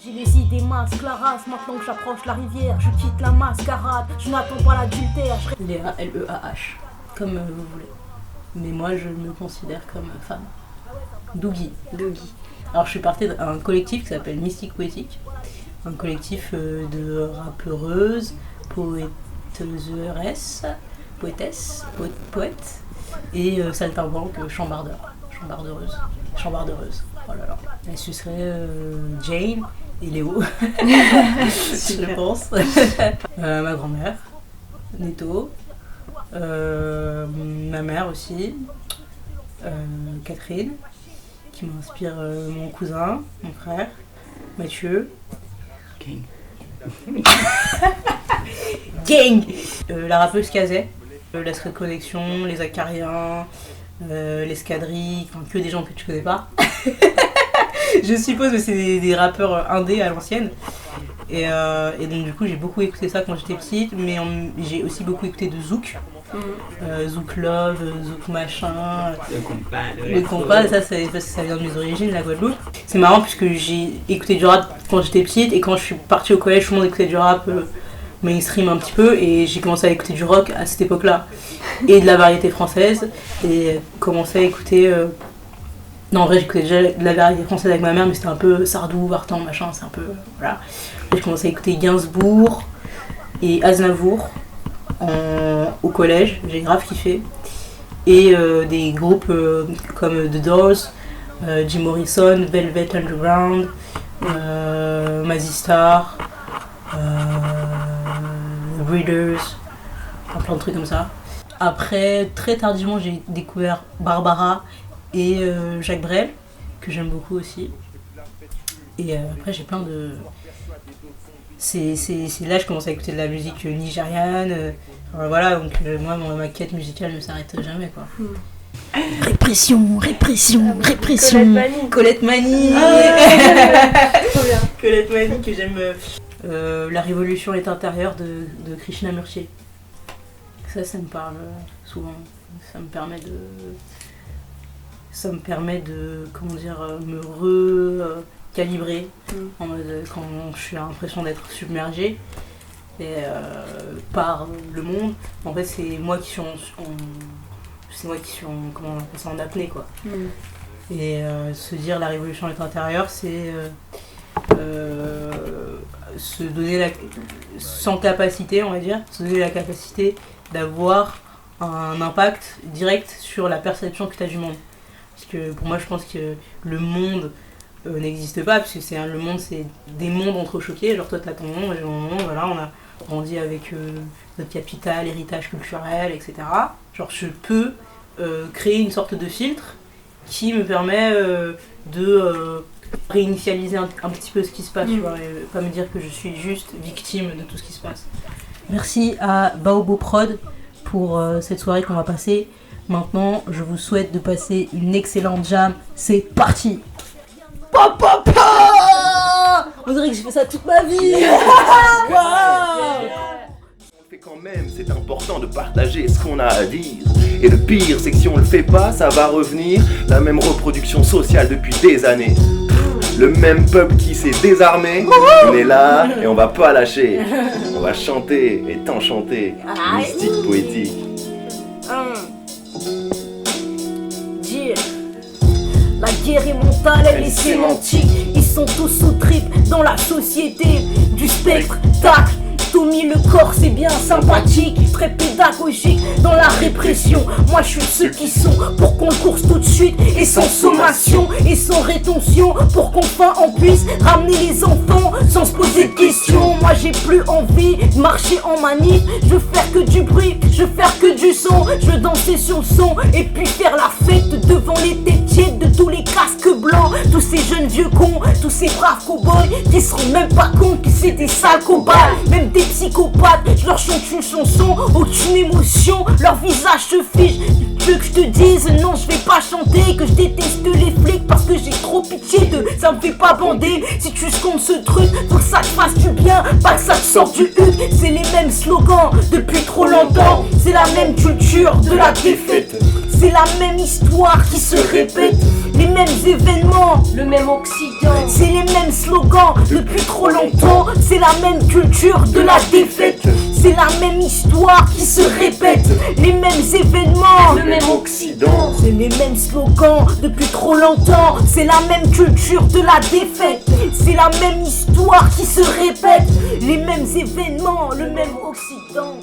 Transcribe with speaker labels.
Speaker 1: J'ai les idées masques, la race, maintenant que j'approche la rivière, je quitte la mascarade, je n'attends pas l'adultère.
Speaker 2: Léa, L-E-A-H, comme vous voulez. Mais moi, je me considère comme femme. Dougie. Alors, je suis partie d'un collectif qui s'appelle Mystique Poétique, un collectif de rappeuses, poétesses, poètes, et saltimbanques, chambardeuses. Oh là là. Et ce serait Jane et Léo, je pense. Ma grand-mère, Netto, ma mère aussi, Catherine, qui m'inspire mon cousin, mon frère, Mathieu. Gang. La rappeuse Kazé, la Secret Connection, les Acariens, l'escadrille, enfin que des gens que tu connais pas. Je suppose que c'est des rappeurs indés à l'ancienne. Et donc du coup j'ai beaucoup écouté ça quand j'étais petite, mais j'ai aussi beaucoup écouté de Zouk. Zouk Love, Zouk machin. Le compas, ça c'est parce que ça vient de mes origines, la Guadeloupe. C'est marrant puisque j'ai écouté du rap quand j'étais petite et quand je suis partie au collège, tout le monde écoutait du rap mainstream un petit peu et j'ai commencé à écouter du rock à cette époque-là. Et de la variété française et commencé à écouter... Non, en vrai, j'écoutais déjà de la variété française avec ma mère, mais c'était un peu Sardou, Vartan, machin, c'est un peu... Voilà. J'ai commencé à écouter Gainsbourg et Aznavour au collège, j'ai grave kiffé. Et des groupes comme The Doors, Jim Morrison, Velvet Underground, Mazzy Star, The Breeders, plein de trucs comme ça. Après, très tardivement, j'ai découvert Barbara et Jacques Brel, que j'aime beaucoup aussi. Et après j'ai plein de... C'est là que je commence à écouter de la musique nigériane. Voilà, donc moi ma quête musicale ne s'arrête jamais quoi. Répression. Colette Mani. Colette Mani que j'aime. La révolution est intérieure de Krishnamurti. Ça me parle souvent. Ça me permet de comment dire, me recalibrer en mode quand je suis l'impression d'être submergée par le monde. En fait, c'est moi qui suis comment on appelle ça, en apnée quoi. Et se dire la révolution est intérieure, c'est se donner sans capacité, on va dire, se donner la capacité d'avoir un impact direct sur la perception que tu as du monde. Parce que pour moi, je pense que le monde n'existe pas, parce que le monde, c'est des mondes entrechoqués. Genre, toi, t'as ton monde, j'ai mon monde, voilà, on a grandi avec notre capital, héritage culturel, etc. Genre, je peux créer une sorte de filtre qui me permet de réinitialiser un petit peu ce qui se passe, tu vois, et pas me dire que je suis juste victime de tout ce qui se passe. Merci à Baobo Prod pour cette soirée qu'on va passer. Maintenant, je vous souhaite de passer une excellente jam. C'est parti. On dirait que j'ai fait ça toute ma vie.
Speaker 3: Quand même, c'est important de partager ce qu'on a à dire. Et le pire, c'est que si on le fait pas, ça va revenir. La même reproduction sociale depuis des années. Le même peuple qui s'est désarmé. On est là et on va pas lâcher. On va chanter et t'enchanter. Mystique poétique.
Speaker 1: La guerre est mentale, elle est sémantique. Ils sont tous sous trip dans la société du spectacle. Tommy le corps c'est bien sympathique, très pédagogique dans la répression. Moi je suis ceux qui sont pour qu'on le course tout de suite et sans sommation et sans rétention, pour qu'enfin on puisse ramener les enfants sans se poser de questions. Moi j'ai plus envie de marcher en manif, je veux faire que du bruit, je veux faire que du son, je veux danser sur le son et puis faire la fête devant les têtes tièdes de tous les casques blancs, tous ces jeunes vieux cons, tous ces braves cow-boys qui seront même pas compte que c'est des sales cobayes, même des psychopathes. Je leur chante une chanson, aucune émotion, leur visage se fiche. Tu veux que je te dise non, je vais pas chanter, que je déteste les flics parce que j'ai trop pitié d'eux, ça me fait pas bander. Si tu secondes ce truc, faut que ça te fasse du bien, pas que ça te sorte du huc. C'est les mêmes slogans depuis trop longtemps, c'est la même culture de la défaite, c'est la même histoire qui se répète. les mêmes événements,
Speaker 4: le même Occident,
Speaker 1: c'est les mêmes slogans depuis trop longtemps. C'est la même culture de la défaite, c'est la même histoire qui se répète, les mêmes événements,
Speaker 4: le même Occident,
Speaker 1: c'est les mêmes slogans depuis trop longtemps. C'est la même culture de la défaite, c'est la même histoire qui se répète, les mêmes événements, le même Occident.